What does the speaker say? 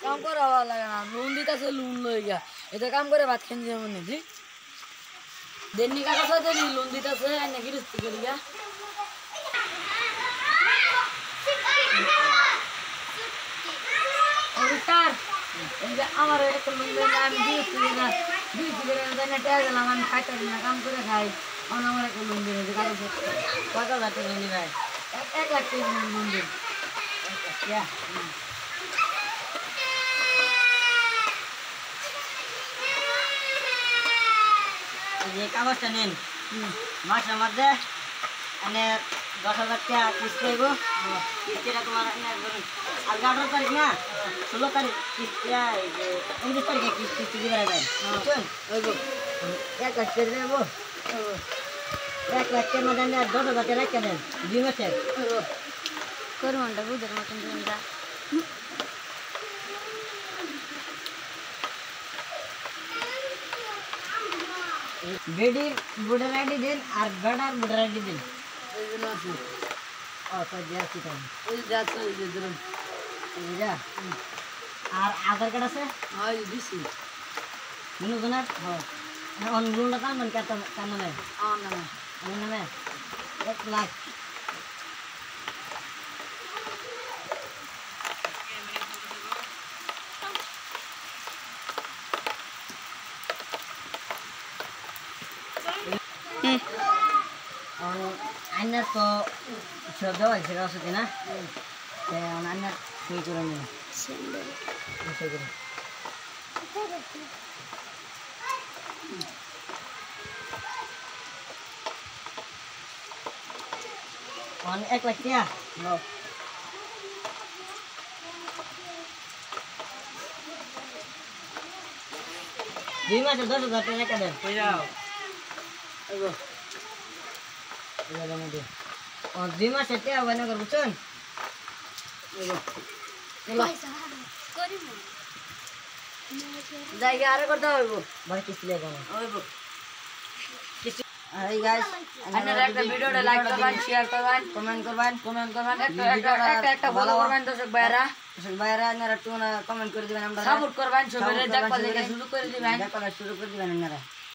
काम कर हवा लगा ना लोन दी से लोन लो गया ये तो काम करे बात खेल जेमन नहीं जी देनी का कैसा तो नहीं लोन दी से ने गिरस्त कर गया और उतार इनका हमारे एक लोन में नाम बीस दिन ना टैग लगा हम खाता ना काम करे खाए और हमारे को लोन देने का तो पागल बात नहीं भाई एक लाख की लोन दे क्या ये कागज टेन मास मध्य अने 10,000 क्या किस्त है किस्त का तुम्हारा आज 18 तारीख ना 16 तारीख किस्त क्या 19 तारीख किस्त की बराबर है चल क्या करते रे वो एक लाख के मदन ने 10,000 रख के दे बीमा से कर मंडा उधर मत जा बेडी बुढ़ा रेडी दिन और बड़ा बुढ़ा रेडी दिन इधर से और तो जाती था इधर जाता इधर जा और आधार कार्ड से हां ये दिसी मिनु बना हां और लोन का मन करता काम में हां ना 1 लाख अन्य तो शब्द है सेरा सुती ना ते अन्य सही करेंगे सही करें और 1 लाख क्या नो बीमा से 10,000 रुपये का दे जाओ एगो ये दे और बीमा से क्या बना कर बुचन एगो पैसा करी म जाई यार करता होबो बड़ किस्त ले गो होबो हाय गाइस अन्य একটা ভিডিওটা লাইক করবেন শেয়ার করবেন कमेंट करबान একটা ভালো করবেন দর্শক ভাইরা আপনারা টুনা কমেন্ট করে দিবেন আমরা সাপোর্ট করবেন সবাই দেখ পালে শুরু করে দিবেন শুরু করে দিবেন আপনারা